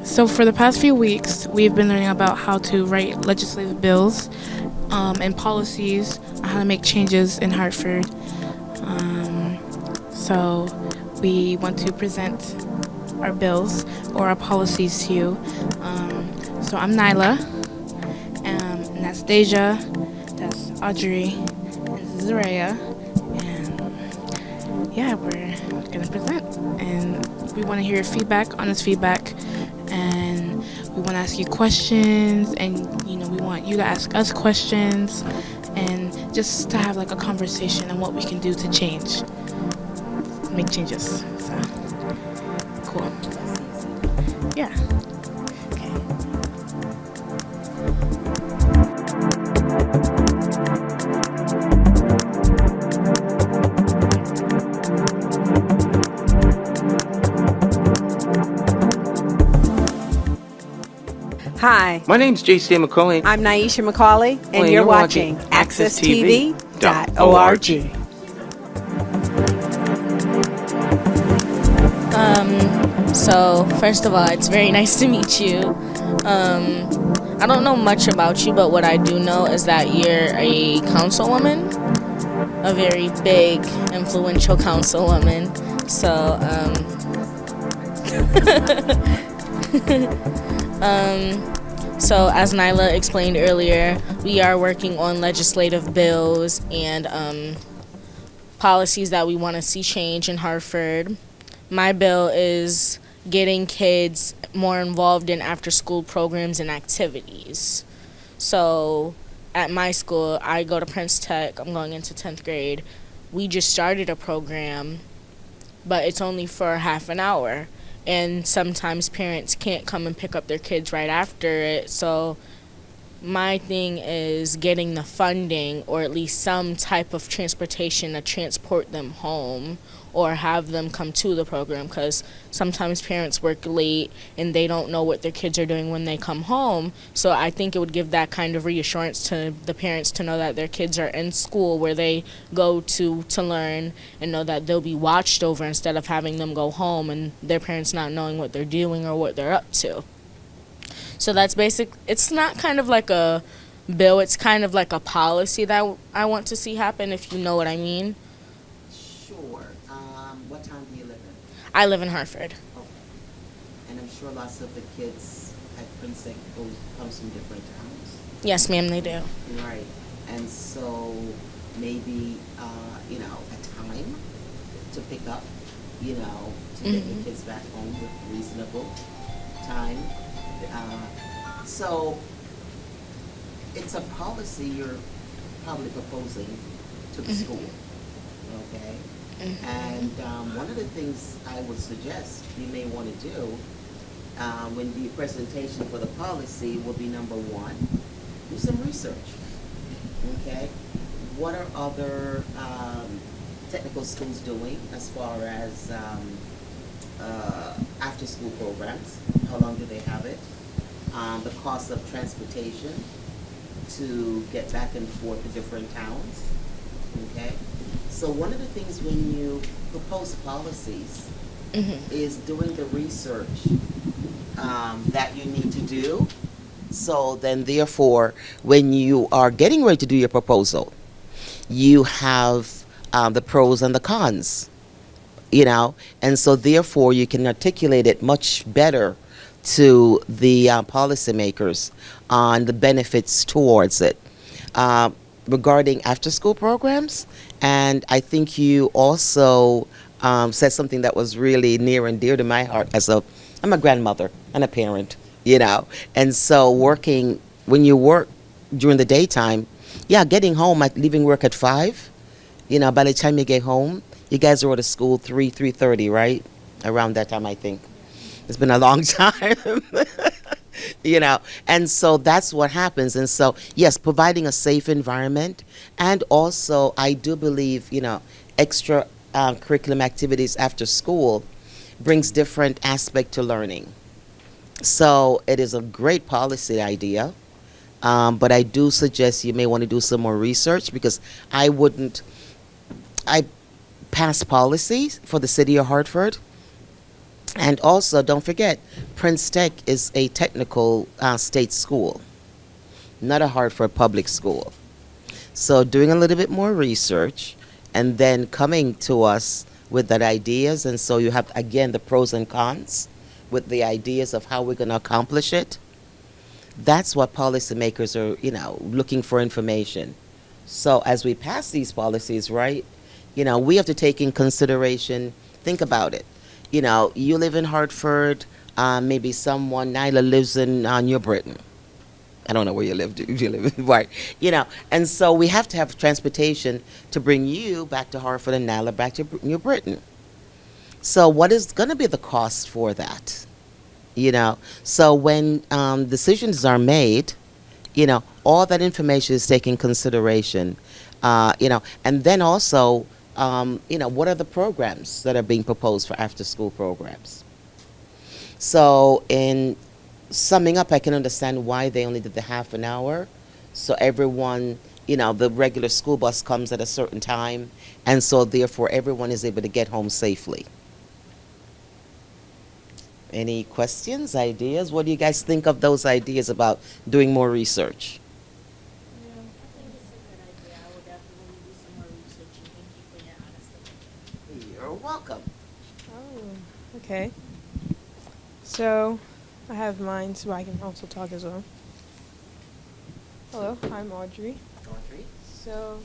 So for the past few weeks, we've been learning about how to write legislative bills and policies on how to make changes in Hartford. So we want to present our bills or our policies to you. So I'm Nyla, and that's Deja, that's Audrey, and this is Zaraya, and yeah, we're gonna present, and we want to hear your feedback, honest feedback, and we want to ask you questions, and we want you to ask us questions, and just to have like a conversation on what we can do to make changes. So cool. Yeah. Okay. Hi, My name's Stan McCauley. I'm Stan McCauley, and you're watching AccessTV.org. So, first of all, it's very nice to meet you. I don't know much about you, but what I do know is that you're a councilwoman, a very big, influential councilwoman. So, so as Nyla explained earlier, we are working on legislative bills and policies that we want to see change in Hartford. My bill is getting kids more involved in after-school programs and activities. So at my school, I go to Prince Tech, I'm going into 10th grade. We just started a program, but it's only for half an hour. And sometimes parents can't come and pick up their kids right after it. So my thing is getting the funding or at least some type of transportation to transport them home or have them come to the program, because sometimes parents work late and they don't know what their kids are doing when they come home. So I think it would give that kind of reassurance to the parents to know that their kids are in school where they go to learn, and know that they'll be watched over instead of having them go home and their parents not knowing what they're doing or what they're up to. So that's basic. It's not kind of like a bill, it's kind of like a policy that I want to see happen, if you know what I mean. Sure. What town do you live in? I live in Hartford. Okay. And I'm sure lots of the kids at Princeton comes from different towns. Yes, ma'am, they do. Right. And so maybe, a time to pick up, to get the kids back home with reasonable time. So it's a policy you're probably proposing to the school, okay? And one of the things I would suggest you may want to do when the presentation for the policy will be, number one, do some research, okay? What are other technical schools doing as far as after-school programs? How long do they have it? The cost of transportation to get back and forth to different towns, okay? So one of the things when you propose policies is doing the research that you need to do. So then therefore, when you are getting ready to do your proposal, you have the pros and the cons, and so therefore you can articulate it much better to the policymakers on the benefits towards it. Regarding after-school programs, and I think you also said something that was really near and dear to my heart I'm a grandmother and a parent, and so when you work during the daytime, getting home, like leaving work at 5, by the time you get home, you guys are out of school 3:30, right? Around that time, I think. It's been a long time, and so that's what happens. And so, yes, providing a safe environment, and also I do believe, extra curriculum activities after school brings different aspect to learning. So it is a great policy idea, but I do suggest you may want to do some more research, because I pass policies for the city of Hartford. And also, don't forget, Prince Tech is a technical state school, not a Hartford public school. So doing a little bit more research and then coming to us with that ideas. And so you have, again, the pros and cons with the ideas of how we're going to accomplish it. That's what policymakers are, looking for information. So as we pass these policies, right, we have to take in consideration, think about it. You live in Hartford, maybe someone, Nyla lives in New Britain. I don't know where you live, right? And so we have to have transportation to bring you back to Hartford and Nyla back to New Britain. So what is going to be the cost for that? So when decisions are made, all that information is taken in consideration, and then also, what are the programs that are being proposed for after-school programs? So in summing up, I can understand why they only did the half an hour. So everyone, the regular school bus comes at a certain time, and so therefore everyone is able to get home safely. Any questions, ideas? What do you guys think of those ideas about doing more research? Yeah, I think it's a good idea. I will definitely do some more research, and thank you for your honest opinion. You're welcome. Oh, okay. So, I have mine so I can also talk as well. Hello, I'm Audrey. Audrey? So,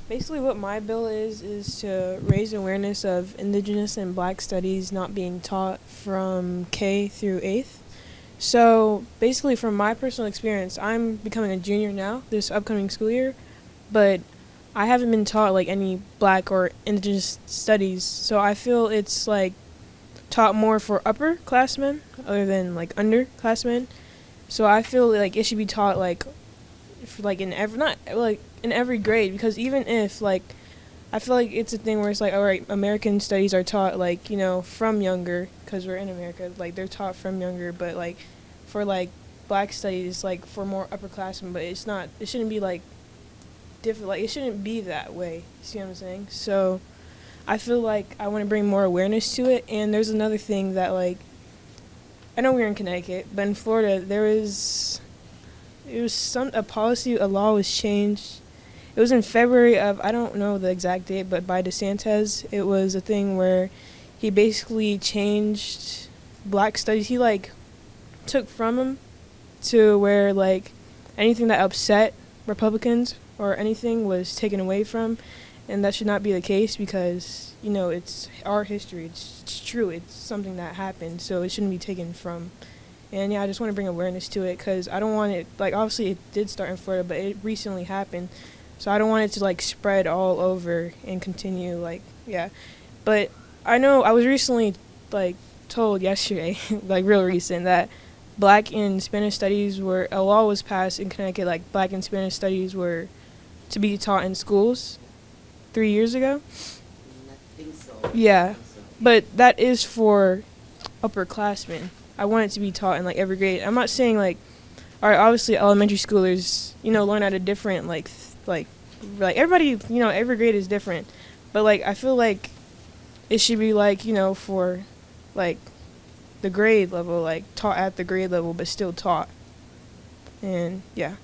basically what my bill is to raise awareness of Indigenous and Black studies not being taught from K through 8th. So, basically from my personal experience, I'm becoming a junior now, this upcoming school year, but I haven't been taught like any Black or Indigenous studies, so I feel it's like taught more for upperclassmen other than like underclassmen. So I feel like it should be taught like in every, not like in every grade, because even if like I feel like it's a thing where it's like, all right, American studies are taught like from younger because we're in America, like they're taught from younger, but like for like Black studies like for more upperclassmen, but it shouldn't be like different, like it shouldn't be that way. You see what I'm saying? So I feel like I want to bring more awareness to it. And there's another thing that like, I know we're in Connecticut, but in Florida a policy, a law was changed. It was in February of, I don't know the exact date, but by DeSantis, it was a thing where he basically changed Black studies. He like took from him to where like anything that upset Republicans or anything was taken away from. And that should not be the case because, it's our history. It's true. It's something that happened, so it shouldn't be taken from. And, yeah, I just want to bring awareness to it because I don't want it, like, obviously it did start in Florida, but it recently happened. So I don't want it to, like, spread all over and continue, like, yeah. But I know I was recently, like, told yesterday, like, real recent, that Black and Spanish studies a law was passed in Connecticut, like, Black and Spanish studies were to be taught in schools 3 years ago. I think so. Yeah, but that is for upperclassmen. I want it to be taught in like every grade. I'm not saying like, all right, obviously elementary schoolers, learn at a different like everybody, every grade is different, but like I feel like it should be like for like the grade level, like taught at the grade level, but still taught. And yeah.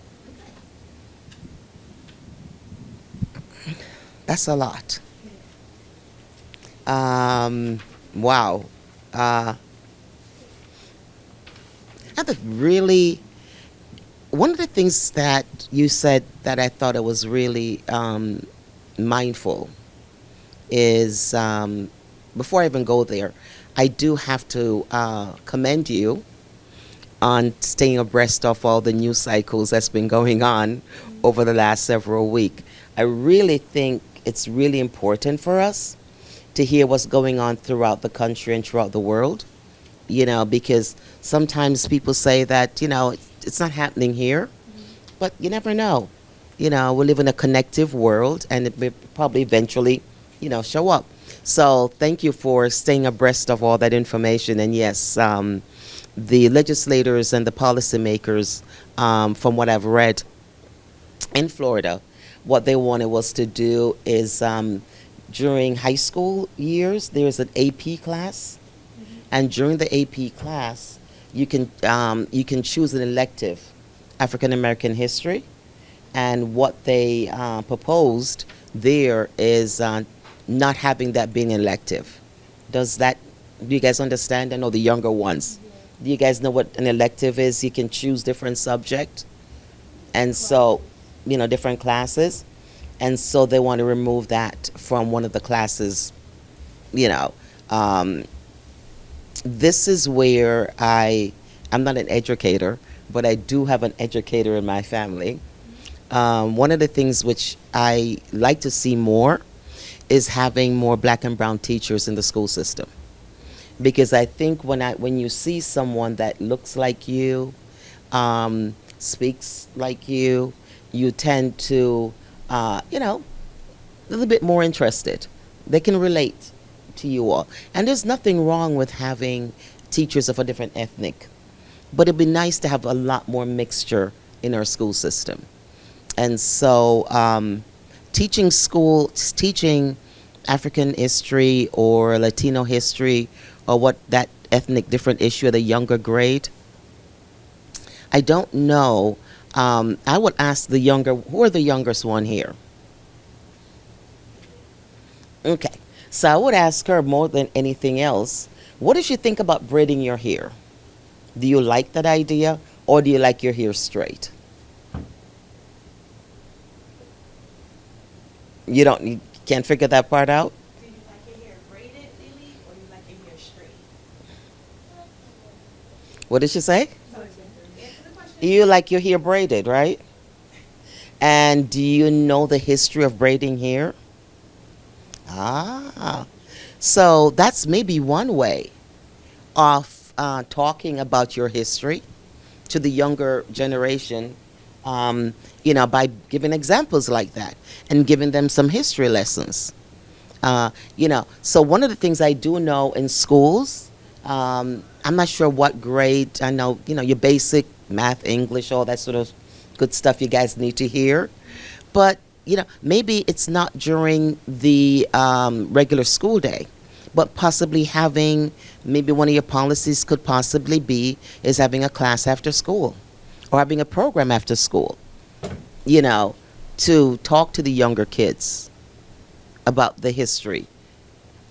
That's a lot. Wow. One of the things that you said that I thought it was really mindful is, before I even go there, I do have to commend you on staying abreast of all the news cycles that's been going on over the last several weeks. I really think it's really important for us to hear what's going on throughout the country and throughout the world, because sometimes people say that, it's not happening here, but you never know. We live in a connective world, and it will probably eventually, show up. So thank you for staying abreast of all that information. And yes, the legislators and the policymakers, from what I've read in Florida, what they wanted was to do is during high school years, there's an AP class, And during the AP class, you can choose an elective, African American history, and what they proposed there is not having that being an elective. Does that, do you guys understand? I know the younger ones. Do you guys know what an elective is? You can choose different subject, and so, different classes, and so they want to remove that from one of the classes. You know, um, this is where I'm not an educator, but I do have an educator in my family. One of the things which I like to see more is having more black and brown teachers in the school system. Because I think when you see someone that looks like you, speaks like you tend to, a little bit more interested. They can relate to you all. And there's nothing wrong with having teachers of a different ethnic. But it'd be nice to have a lot more mixture in our school system. And so teaching African history or Latino history or what that ethnic different issue at a younger grade, I don't know. I would ask who are the youngest one here? Okay. So I would ask her more than anything else, what does she think about braiding your hair? Do you like that idea, or do you like your hair straight? You can't figure that part out? Do you like your hair braided, Lily, or you like your hair straight? What did she say? So answer the question. You like your hair braided, right? And do you know the history of braiding hair? Ah, so that's maybe one way of talking about your history to the younger generation, by giving examples like that and giving them some history lessons. So one of the things I do know in schools, I'm not sure what grade, I know, your basic math, English, all that sort of good stuff you guys need to hear. But, maybe it's not during the regular school day, but possibly maybe one of your policies could possibly be is having a class after school or having a program after school, to talk to the younger kids about the history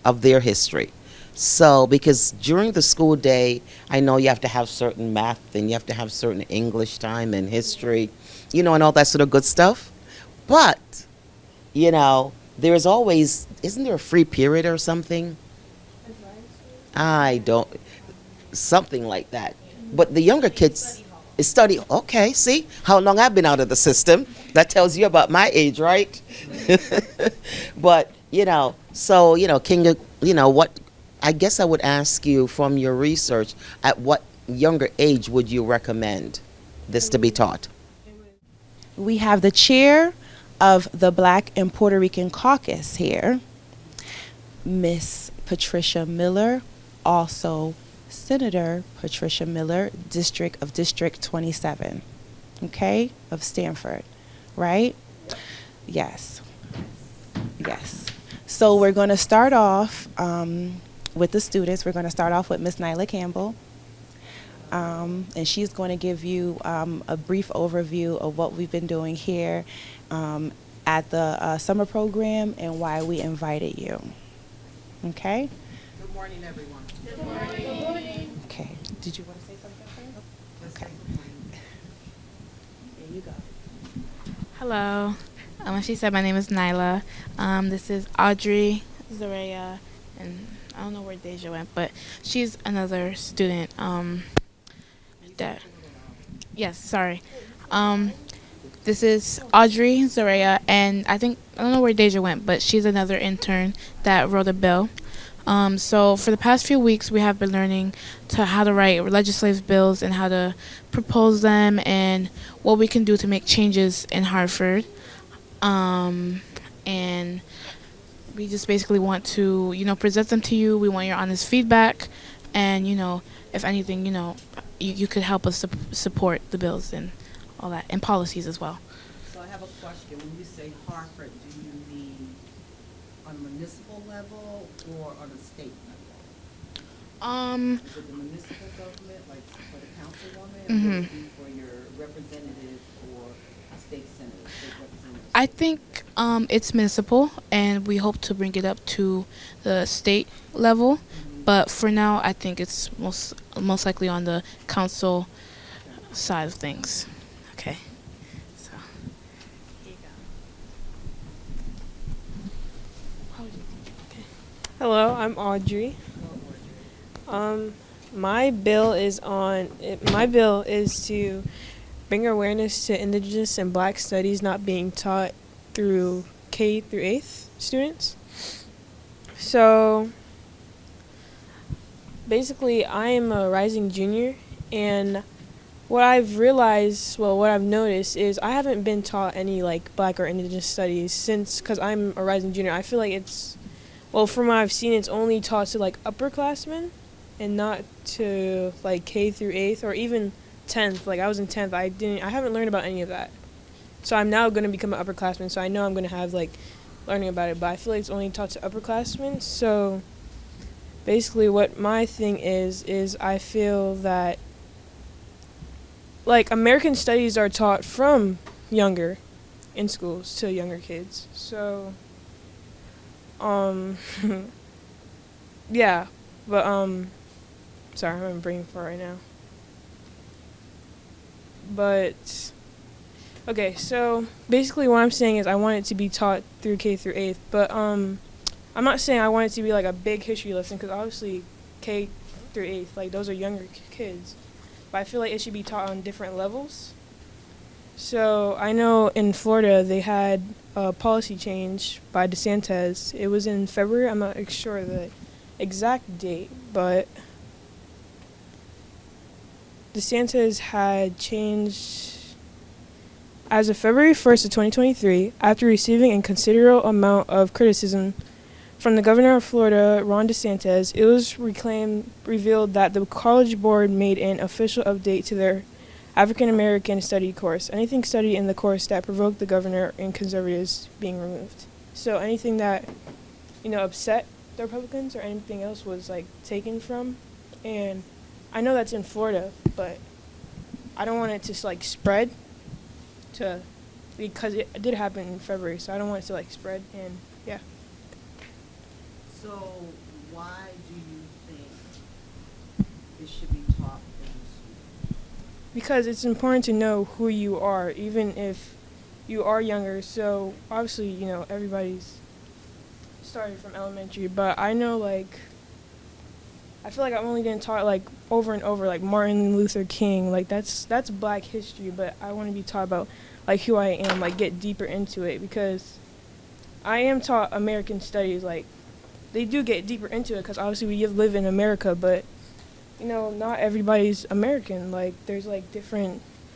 of their history. So, because during the school day, I know you have to have certain math and you have to have certain English time and history, and all that sort of good stuff. But, there's always, isn't there a free period or something? I don't, something like that. But the younger kids study. Okay, see how long I've been out of the system. That tells you about my age, right? But can you, what? I guess I would ask you from your research, at what younger age would you recommend this to be taught? We have the chair of the Black and Puerto Rican Caucus here, Miss Patricia Miller, also Senator Patricia Miller, District 27, okay, of Stanford, right? Yes. So we're going to start off with the students. We're going to start off with Miss Nyla Campbell, and she's going to give you a brief overview of what we've been doing here at the summer program and why we invited you. Okay? Good morning, everyone. Good morning. Okay. Did you want to say something first? Okay. There you go. Hello. As she said, my name is Nyla. This is Audrey, Zaria, and I don't know where Deja went, but she's another student. Yes, sorry. This is Audrey, Zaria, and I don't know where Deja went, but she's another intern that wrote a bill. So for the past few weeks, we have been learning how to write legislative bills and how to propose them and what we can do to make changes in Hartford. And we just basically want to, present them to you. We want your honest feedback. And, if anything, you could help us support the bills and all that, and policies as well. So I have a question. When you say Hartford, do you mean on a municipal level or on a state Is it the municipal government, like for the councilwoman, or Mhm. would it be for your representative or a state senator, state representative? I think it's municipal, and we hope to bring it up to the state level. But for now, I think it's most likely on the council side of things. Okay. So here you go. Hello, I'm Audrey. My bill is my bill is to bring awareness to Indigenous and Black studies not being taught through K through 8th students. So basically, I am a rising junior, and what I've realized, well, what I've noticed is I haven't been taught any like Black or Indigenous studies since, because I'm a rising junior. I feel like it's, well, from what I've seen, it's only taught to like upperclassmen and not to like K through 8th or even 10th. Like I was in 10th, I haven't learned about any of that. So I'm now going to become an upperclassman, so I know I'm going to have like learning about it, but I feel like it's only taught to upperclassmen. So basically what my thing is I feel that like American studies are taught from younger in schools to younger kids. So yeah, but sorry, I'm brain fart right now. But okay, so basically what I'm saying is I want it to be taught through K through 8th, but I'm not saying I want it to be like a big history lesson, because obviously K through 8th, like those are younger kids, but I feel like it should be taught on different levels. So I know in Florida they had a policy change by DeSantis. It was in February. I'm not sure the exact date, but DeSantis had changed as of February 1st of 2023, after receiving a considerable amount of criticism from the governor of Florida, Ron DeSantis. It was revealed that the College Board made an official update to their African American study course. Anything studied in the course that provoked the governor and conservatives being removed. So anything that, upset the Republicans or anything else was like taken from. And I know that's in Florida, but I don't want it to like spread because it did happen in February, so I don't want it to like spread, and yeah. So why do you think it should be taught in schools? Because it's important to know who you are, even if you are younger. So obviously, everybody's started from elementary, but I know like I feel like I'm only getting taught like over and over like Martin Luther King, like that's Black history, but I want to be taught about like who I am, like get deeper into it, because I am taught American studies, like they do get deeper into it because obviously we live in America, but not everybody's American. Like there's like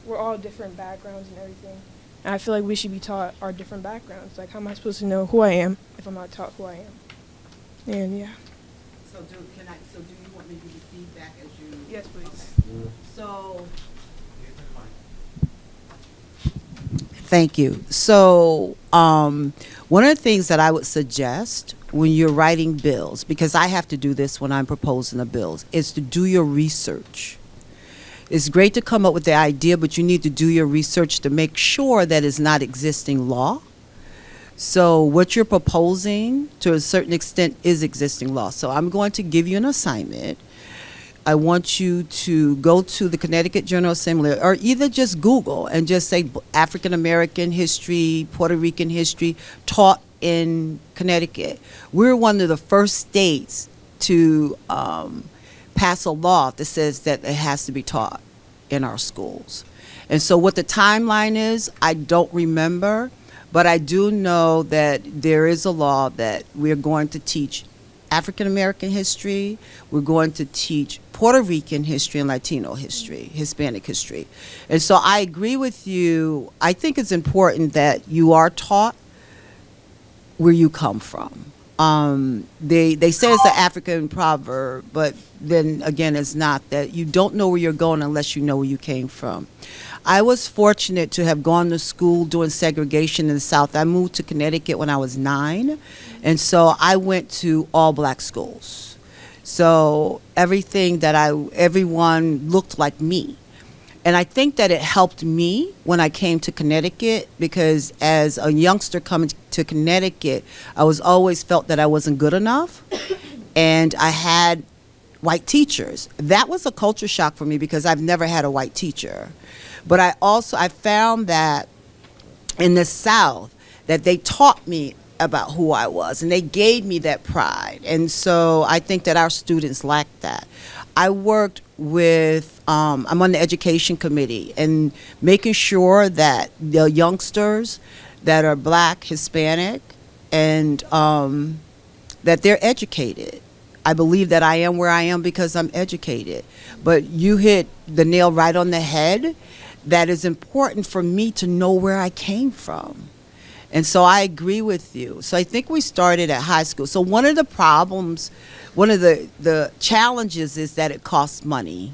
we're all different backgrounds and everything. And I feel like we should be taught our different backgrounds. Like how am I supposed to know who I am if I'm not taught who I am? And yeah. So do you want me to give you feedback as you? Yes, please. So. Thank you. So one of the things that I would suggest when you're writing bills, because I have to do this when I'm proposing the bills, is to do your research. It's great to come up with the idea, but you need to do your research to make sure that it's not existing law. So what you're proposing, to a certain extent, is existing law. So I'm going to give you an assignment. I want you to go to the Connecticut General Assembly, or either just Google and just say African American history, Puerto Rican history taught in Connecticut. We're one of the first states to pass a law that says that it has to be taught in our schools. And so what the timeline is, I don't remember, but I do know that there is a law that we're going to teach African American history, we're going to teach Puerto Rican history and Latino history, Hispanic history. And so I agree with you. I think it's important that you are taught where you come from. They say it's an African proverb, but then again, it's not, that you don't know where you're going unless you know where you came from. I was fortunate to have gone to school during segregation in the South. I moved to Connecticut when I was 9, and so I went to all black schools. So everyone looked like me. And I think that it helped me when I came to Connecticut, because as a youngster coming to Connecticut, I was always felt that I wasn't good enough. And I had white teachers. That was a culture shock for me because I've never had a white teacher. But I found that in the South, that they taught me about who I was, and they gave me that pride. And so I think that our students lack that. I worked with, I'm on the education committee, and making sure that the youngsters that are Black, Hispanic, and that they're educated. I believe that I am where I am because I'm educated. But you hit the nail right on the head. That is important for me to know where I came from. And so I agree with you. So I think we started at high school. So one of the problems, one of the challenges is that it costs money.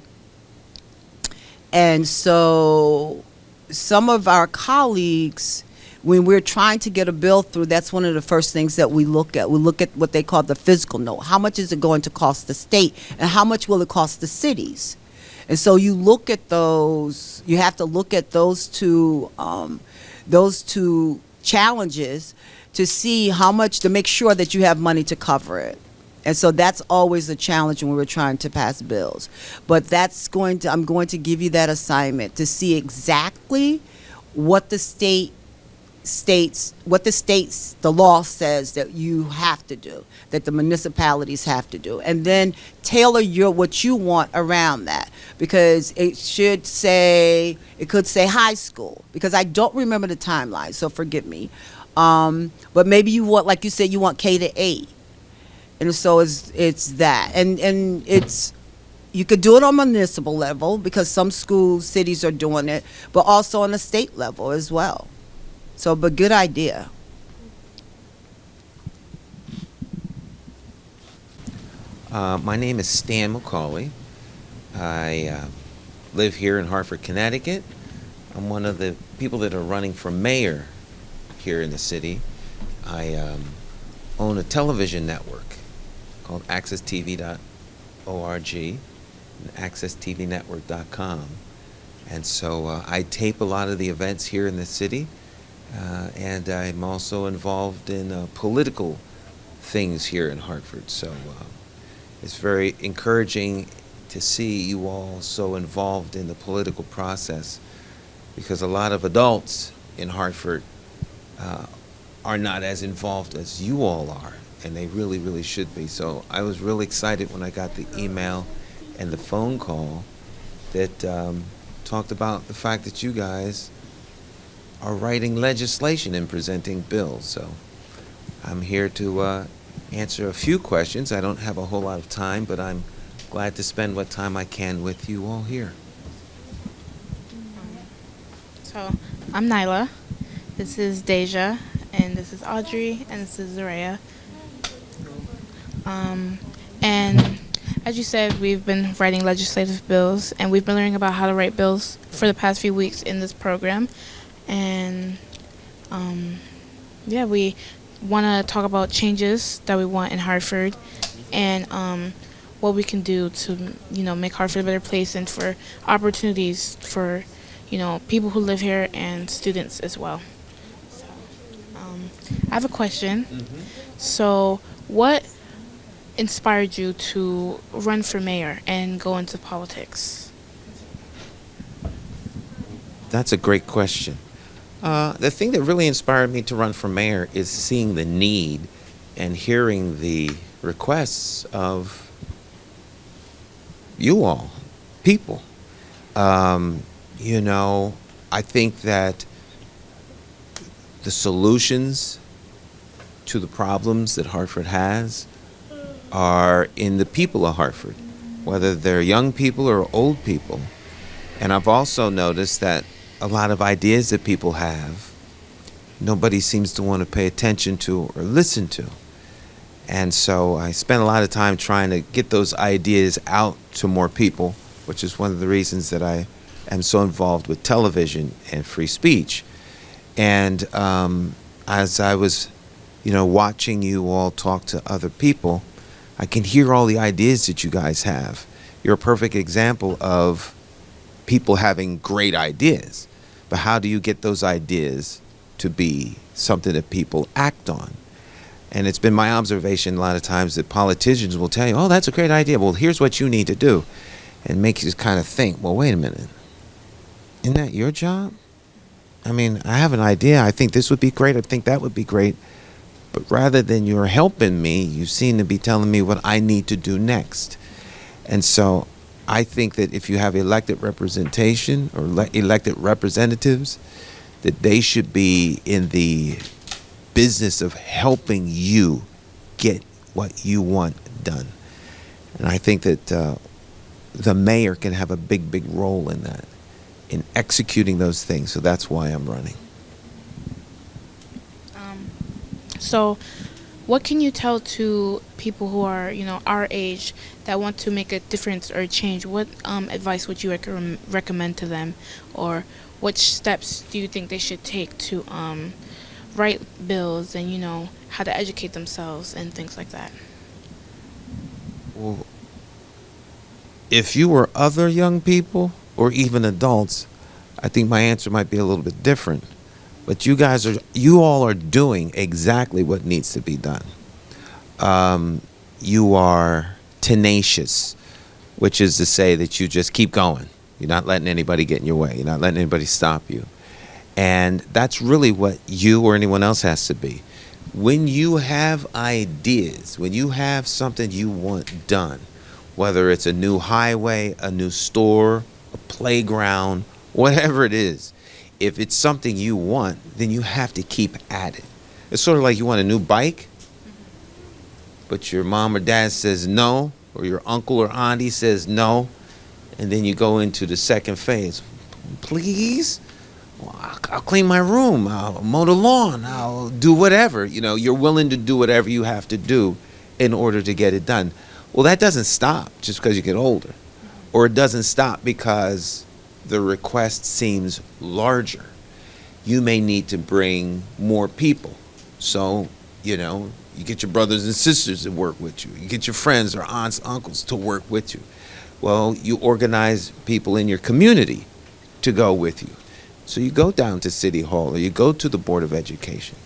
And so some of our colleagues, when we're trying to get a bill through, that's one of the first things that we look at. We look at what they call the physical note. How much is it going to cost the state, and how much will it cost the cities? And so you look at those, you have to look at those two challenges to see how much, to make sure that you have money to cover it. And so that's always a challenge when we're trying to pass bills. But I'm going to give you that assignment to see exactly what the the law says that you have to do, that the municipalities have to do, and then tailor what you want around that, because it could say high school, because I don't remember the timeline, so forgive me. But maybe you want, like you said, you want K-8, and so it's that, and it's. You could do it on municipal level because some cities are doing it, but also on the state level as well. So, but good idea. My name is Stan McCauley. I live here in Hartford, Connecticut. I'm one of the people that are running for mayor here in the city. I own a television network called accesstv.org and accesstvnetwork.com. And so I tape a lot of the events here in the city. And I'm also involved in political things here in Hartford. So it's very encouraging to see you all so involved in the political process, because a lot of adults in Hartford are not as involved as you all are, and they really, really should be. So I was really excited when I got the email and the phone call that talked about the fact that you guys are writing legislation and presenting bills. So I'm here to answer a few questions. I don't have a whole lot of time, but I'm glad to spend what time I can with you all here. So I'm Nyla. This is Deja, and this is Audrey, and this is Zaraya. And as you said, we've been writing legislative bills, and we've been learning about how to write bills for the past few weeks in this program. And we want to talk about changes that we want in Hartford, and what we can do to make Hartford a better place, and for opportunities for people who live here and students as well. So, I have a question. Mm-hmm. So what inspired you to run for mayor and go into politics? That's a great question. The thing that really inspired me to run for mayor is seeing the need and hearing the requests of you all, people. I think that the solutions to the problems that Hartford has are in the people of Hartford, whether they're young people or old people. And I've also noticed that a lot of ideas that people have, nobody seems to want to pay attention to or listen to. And so I spent a lot of time trying to get those ideas out to more people, which is one of the reasons that I am so involved with television and free speech. And as I was, watching you all talk to other people, I can hear all the ideas that you guys have. You're a perfect example of people having great ideas. But how do you get those ideas to be something that people act on? And it's been my observation a lot of times that politicians will tell you, oh, that's a great idea. Well, here's what you need to do. And make you kind of think, well, wait a minute. Isn't that your job? I mean, I have an idea. I think this would be great. I think that would be great. But rather than you're helping me, you seem to be telling me what I need to do next. And so I think that if you have elected representation or elected representatives, that they should be in the business of helping you get what you want done. And I think that the mayor can have a big, big role in that, in executing those things. So that's why I'm running. So what can you tell to people who are, our age that want to make a difference or change? What advice would you recommend to them? Or what steps do you think they should take to write bills and, how to educate themselves and things like that? Well, if you were other young people or even adults, I think my answer might be a little bit different. But you all are doing exactly what needs to be done. You are tenacious, which is to say that you just keep going. You're not letting anybody get in your way. You're not letting anybody stop you. And that's really what you or anyone else has to be. When you have ideas, when you have something you want done, whether it's a new highway, a new store, a playground, whatever it is, if it's something you want, then you have to keep at it. It's sort of like you want a new bike, but your mom or dad says no, or your uncle or auntie says no, and then you go into the second phase. Please? Well, I'll clean my room, I'll mow the lawn, I'll do whatever. You're willing to do whatever you have to do in order to get it done. Well, that doesn't stop just because you get older. Or it doesn't stop because the request seems larger. You may need to bring more people. So, you get your brothers and sisters to work with you. You get your friends or aunts, uncles to work with you. Well, you organize people in your community to go with you. So you go down to City Hall or you go to the Board of Education.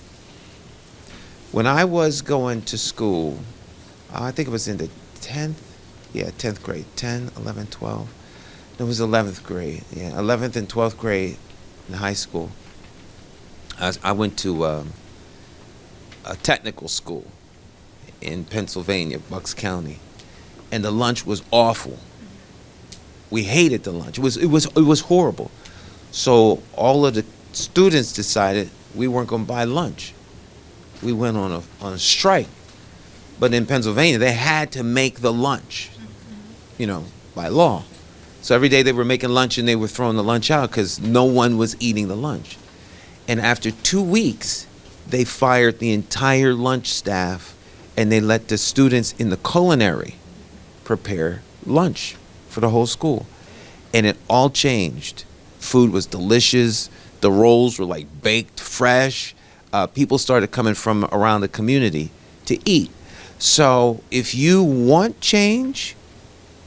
When I was going to school, I think it was in the 10th grade, 10, 11, 12. It was 11th grade, 11th and 12th grade in high school. I went to a technical school in Pennsylvania, Bucks County, and the lunch was awful. We hated the lunch. It was horrible. So all of the students decided we weren't going to buy lunch. We went on a strike. But in Pennsylvania, they had to make the lunch, by law. So every day they were making lunch and they were throwing the lunch out because no one was eating the lunch. And after 2 weeks, they fired the entire lunch staff and they let the students in the culinary prepare lunch for the whole school. And it all changed. Food was delicious. The rolls were like baked fresh. People started coming from around the community to eat. So if you want change,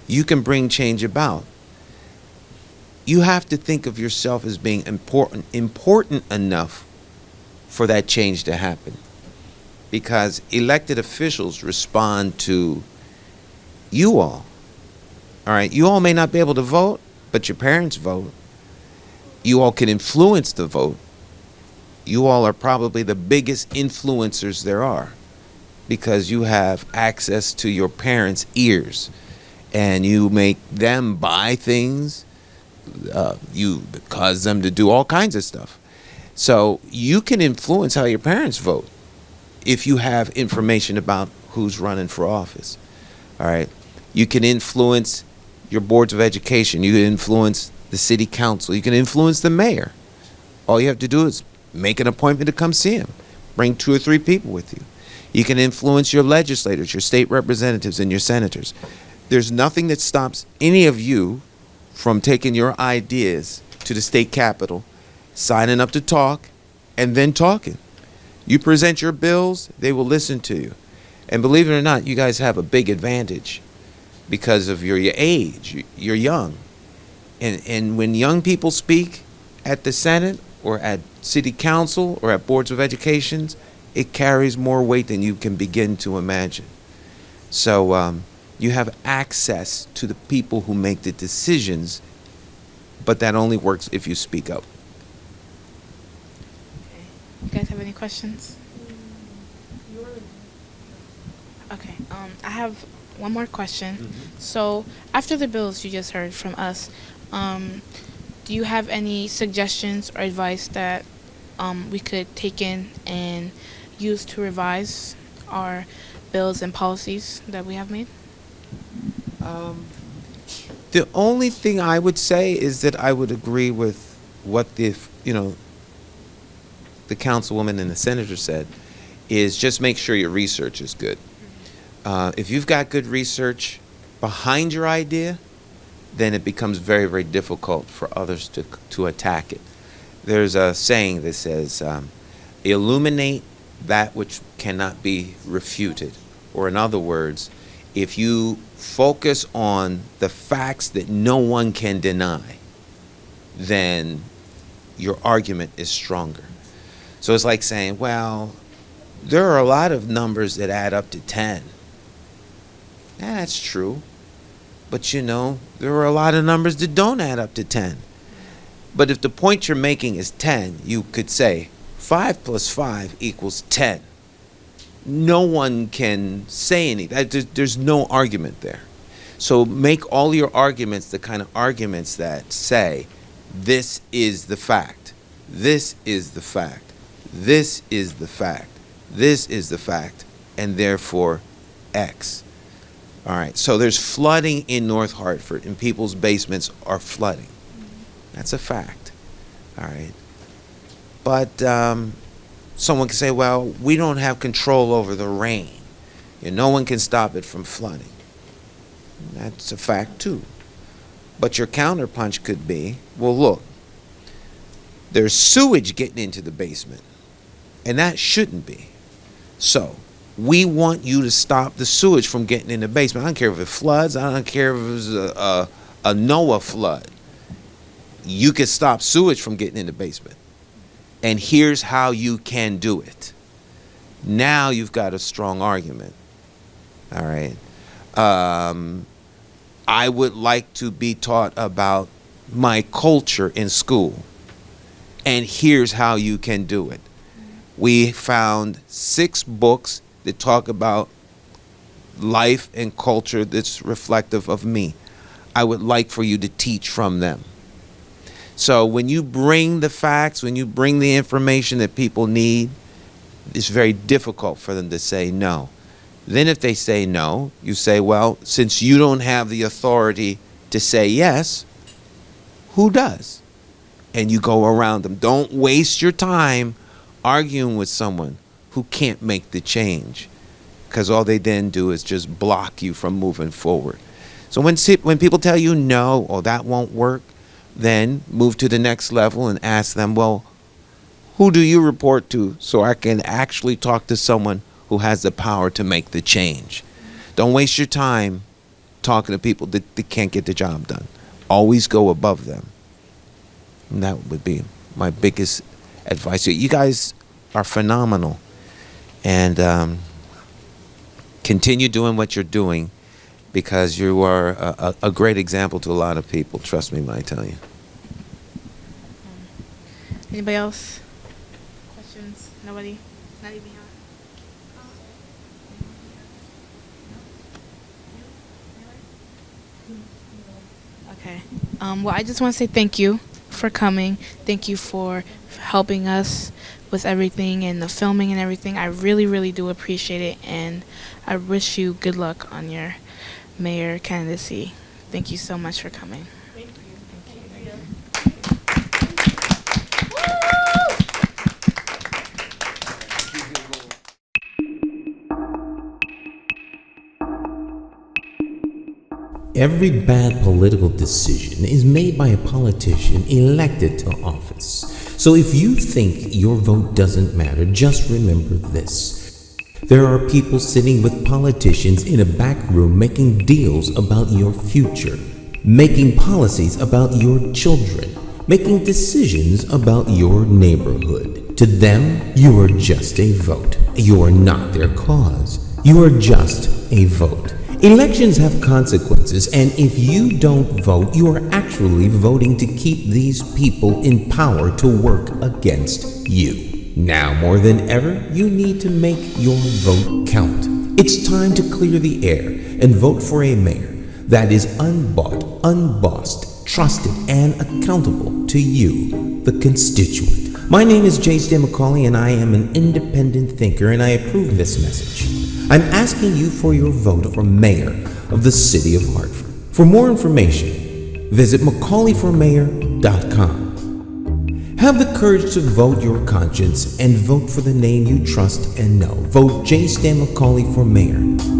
you can bring change about. You have to think of yourself as being important enough for that change to happen. Because elected officials respond to you all. All right, you all may not be able to vote, but your parents vote. You all can influence the vote. You all are probably the biggest influencers there are because you have access to your parents' ears and you make them buy things. You cause them to do all kinds of stuff. So you can influence how your parents vote if you have information about who's running for office. All right. You can influence your boards of education. You can influence the city council. You can influence the mayor. All you have to do is make an appointment to come see him. Bring 2 or 3 people with you. You can influence your legislators, your state representatives, and your senators. There's nothing that stops any of you from taking your ideas to the state capitol, signing up to talk, and then talking. You present your bills, they will listen to you. And believe it or not, you guys have a big advantage because of your age. You're young. And when young people speak at the Senate or at City Council or at boards of education, it carries more weight than you can begin to imagine. So you have access to the people who make the decisions, but that only works if you speak up. Okay. You guys have any questions? Okay. I have one more question. So after the bills you just heard from us, do you have any suggestions or advice that we could take in and use to revise our bills and policies that we have made? The only thing I would say is that I would agree with what the councilwoman and the senator said, is just make sure your research is good. If you've got good research behind your idea, then it becomes very, very difficult for others to attack it. There's a saying that says, illuminate that which cannot be refuted. Or in other words, if you focus on the facts that no one can deny, then your argument is stronger. So it's like saying, well, there are a lot of numbers that add up to 10. Yeah, that's true. But there are a lot of numbers that don't add up to 10. But if the point you're making is 10, you could say 5 plus 5 equals 10. No one can say anything. There's no argument there. So make all your arguments the kind of arguments that say, this is the fact. This is the fact. This is the fact. This is the fact. And therefore, X. All right, so there's flooding in North Hartford, and people's basements are flooding. That's a fact. All right. But someone can say, well, we don't have control over the rain. No one can stop it from flooding. That's a fact, too. But your counterpunch could be, well, look, there's sewage getting into the basement, and that shouldn't be. So we want you to stop the sewage from getting in the basement. I don't care if it floods. I don't care if it was a Noah flood. You can stop sewage from getting in the basement. And here's how you can do it. Now you've got a strong argument. All right. I would like to be taught about my culture in school. And here's how you can do it. We found 6 books that talk about life and culture that's reflective of me. I would like for you to teach from them. So when you bring the facts, when you bring the information that people need, it's very difficult for them to say no. Then if they say no, you say, well, since you don't have the authority to say yes, who does? And you go around them. Don't waste your time arguing with someone who can't make the change, because all they then do is just block you from moving forward. So when people tell you no, or that won't work, then move to the next level and ask them, well, who do you report to so I can actually talk to someone who has the power to make the change? Don't waste your time talking to people that can't get the job done. Always go above them. And that would be my biggest advice. You guys are phenomenal. And continue doing what you're doing, because you are a great example to a lot of people. Trust me when I tell you. Anybody else? Questions? Nobody? Not even here? Okay. Well, I just want to say thank you for coming. Thank you for helping us with everything and the filming and everything. I really, really do appreciate it, and I wish you good luck on your mayor candidacy. Thank you so much for coming. Thank you. Every bad political decision is made by a politician elected to office. So if you think your vote doesn't matter, just remember this. There are people sitting with politicians in a back room making deals about your future, making policies about your children, making decisions about your neighborhood. To them, you are just a vote. You are not their cause. You are just a vote. Elections have consequences, and if you don't vote, you are actually voting to keep these people in power to work against you. Now more than ever, you need to make your vote count. It's time to clear the air and vote for a mayor that is unbought, unbossed, trusted, and accountable to you, the constituent. My name is Stan McCauley, and I am an independent thinker, and I approve this message. I'm asking you for your vote for mayor of the city of Hartford. For more information, visit McCauleyformayor.com. Have the courage to vote your conscience and vote for the name you trust and know. Vote Stan McCauley for mayor.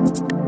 Thank you.